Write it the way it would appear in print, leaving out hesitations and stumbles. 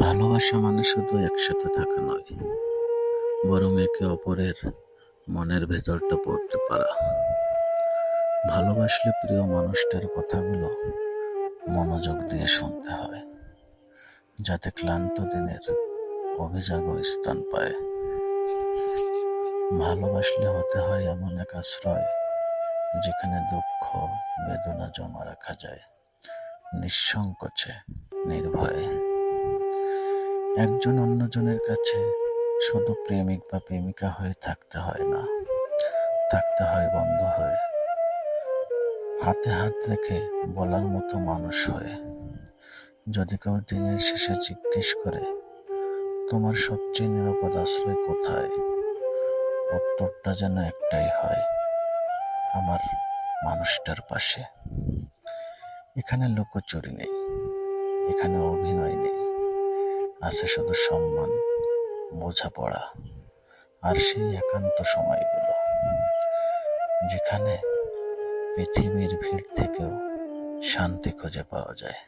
ভালোবাসা মানে শুধু একসাথে থাকা নয়, বরং একে অপরের মনের ভেতরটা পড়তে পারা। ভালোবাসলে প্রিয় মানুষটার কথাগুলো মনোযোগ দিয়ে শুনতে হয়, যাতে ক্লান্ত দিনের অভিযোগও স্থান পায়। ভালোবাসলে হতে হয় এমন এক আশ্রয়, যেখানে দুঃখ বেদনা জমা রাখা যায় নিঃসংকোচে, নির্ভয়ে। একজন অন্যজনের কাছে শুধু প্রেমিক বা প্রেমিকা হয়ে থাকতে হয় না, থাকতে হয় বন্ধু হয়ে, হাতে হাত রেখে বলার মতো মানুষ হয়ে। যদি কেউ দিনের শেষে জিজ্ঞেস করে তোমার সবচেয়ে নিরাপদ আশ্রয় কোথায়, উত্তরটা যেন একটাই হয়, আমার মানুষটার পাশে। এখানে লুকোচুরি নেই, এখানে অভিনয় নেই, আছে শুধু সম্মান, বোঝাপড়া আর সেই একান্ত সময়গুলো, যেখানে পৃথিবীর ভিড় থেকেও শান্তি খুঁজে পাওয়া যায়।